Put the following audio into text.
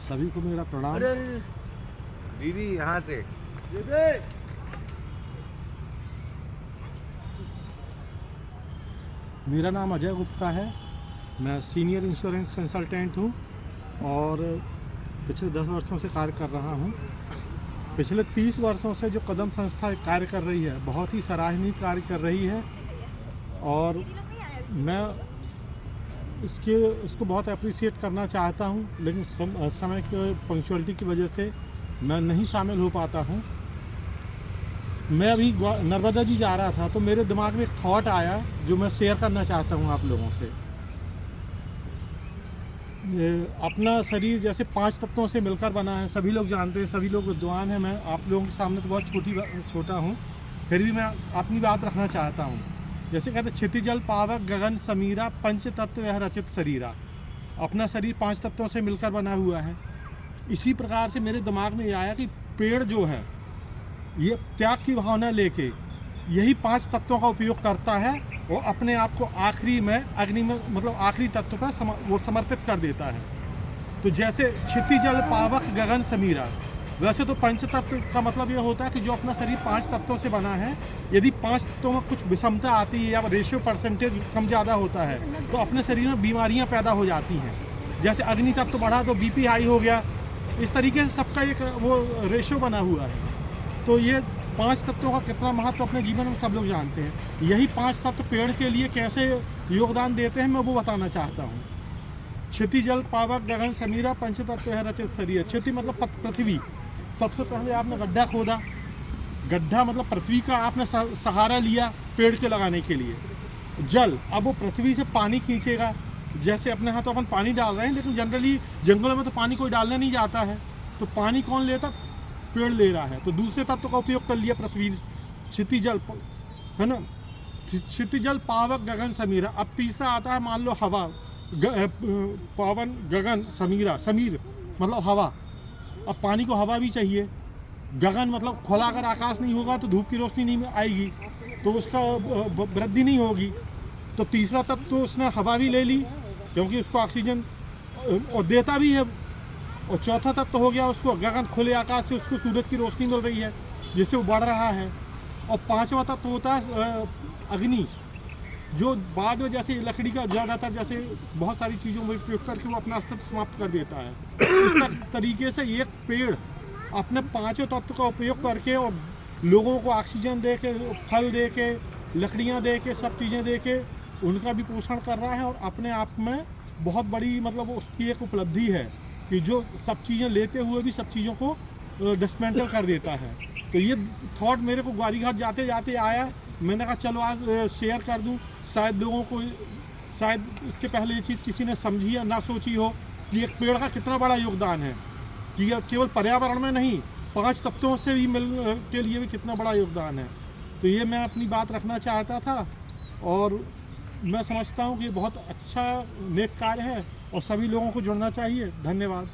सभी को मेरा प्रणाम। अरे दीदी यहाँ से मेरा नाम अजय गुप्ता है। मैं सीनियर इंश्योरेंस कंसल्टेंट हूँ और पिछले 10 वर्षों से कार्य कर रहा हूँ। पिछले 30 वर्षों से जो कदम संस्था कार्य कर रही है, बहुत ही सराहनीय कार्य कर रही है और मैं इसको बहुत अप्रिशिएट करना चाहता हूँ, लेकिन समय के पंक्चुअलिटी की वजह से मैं नहीं शामिल हो पाता हूँ। मैं अभी नर्मदा जी जा रहा था तो मेरे दिमाग में एक थॉट आया जो मैं शेयर करना चाहता हूँ आप लोगों से। अपना शरीर जैसे 5 तत्वों से मिलकर बना है, सभी लोग जानते हैं, सभी लोग विद्वान हैं। मैं आप लोगों के सामने तो बहुत छोटा हूँ, फिर भी मैं अपनी बात रखना चाहता हूँ। जैसे कहते क्षिति जल पावक गगन समीरा पंच तत्व यह रचित शरीरा। अपना शरीर 5 तत्वों से मिलकर बना हुआ है। इसी प्रकार से मेरे दिमाग में ये आया कि पेड़ जो है ये त्याग की भावना लेके यही 5 तत्वों का उपयोग करता है और अपने आप को आखिरी में अग्नि में मतलब आखिरी तत्व पर वो समर्पित कर देता है। तो जैसे क्षिति जल पावक गगन समीरा, वैसे तो पंच तत्व का मतलब ये होता है कि जो अपना शरीर 5 तत्वों से बना है, यदि 5 तत्वों में कुछ विषमता आती है या रेशियो परसेंटेज कम ज़्यादा होता है तो अपने शरीर में बीमारियां पैदा हो जाती हैं। जैसे अग्नि तत्व बढ़ा तो बीपी हाई हो गया। इस तरीके से सबका एक वो रेशियो बना हुआ है। तो ये 5 तत्वों का कितना महत्व अपने जीवन में सब लोग जानते हैं। यही 5 तत्व पेड़ के लिए कैसे योगदान देते हैं मैं वो बताना चाहता हूँ। क्षिति जल पावक गगन समीरा पंच तत्व है रचित शरीर। क्षिति मतलब पृथ्वी। सबसे पहले आपने गड्ढा खोदा, गड्ढा मतलब पृथ्वी का आपने सहारा लिया पेड़ के लगाने के लिए। जल, अब वो पृथ्वी से पानी खींचेगा। जैसे अपने यहाँ तो अपन पानी डाल रहे हैं, लेकिन जनरली जंगलों में तो पानी कोई डालने नहीं जाता है, तो पानी कौन लेता? पेड़ ले रहा है। तो दूसरे तत्व का उपयोग कर लिया पृथ्वी, क्षिति जल, है ना, क्षिति जल पावक गगन समीरा। अब तीसरा आता है मान लो हवा, पावन गगन समीरा, समीर मतलब हवा। अब पानी को हवा भी चाहिए। गगन मतलब खुला अगर आकाश नहीं होगा तो धूप की रोशनी नहीं आएगी, तो उसका वृद्धि नहीं होगी। तो तीसरा तत्व तो उसने हवा भी ले ली क्योंकि उसको ऑक्सीजन और देता भी है। और चौथा तत्व हो गया उसको गगन, खुले आकाश से उसको सूरज की रोशनी मिल रही है जिससे वो बढ़ रहा है। और 5वां तत्व होता है अग्नि, जो बाद में जैसे लकड़ी का ज़्यादातर जैसे बहुत सारी चीज़ों में उपयोग करके वो अपना अस्तित्व समाप्त कर देता है। इस तरीके से एक पेड़ अपने 5 तत्व का उपयोग करके और लोगों को ऑक्सीजन दे के, फल दे के, लकड़ियाँ दे के, सब चीज़ें दे के उनका भी पोषण कर रहा है और अपने आप में बहुत बड़ी मतलब उसकी एक उपलब्धि है कि जो सब चीज़ें लेते हुए भी सब चीज़ों को डिस्मेंटल कर देता है। तो ये थॉट मेरे को ग्वारीघाट जाते जाते आया। मैंने कहा चलो आज शेयर कर दूं, शायद लोगों को, शायद इसके पहले ये चीज़ किसी ने समझी या ना सोची हो कि एक पेड़ का कितना बड़ा योगदान है, कि केवल पर्यावरण में नहीं 5 तत्वों से भी मिल के लिए भी कितना बड़ा योगदान है। तो ये मैं अपनी बात रखना चाहता था और मैं समझता हूँ कि बहुत अच्छा नेक कार्य है और सभी लोगों को जुड़ना चाहिए। धन्यवाद।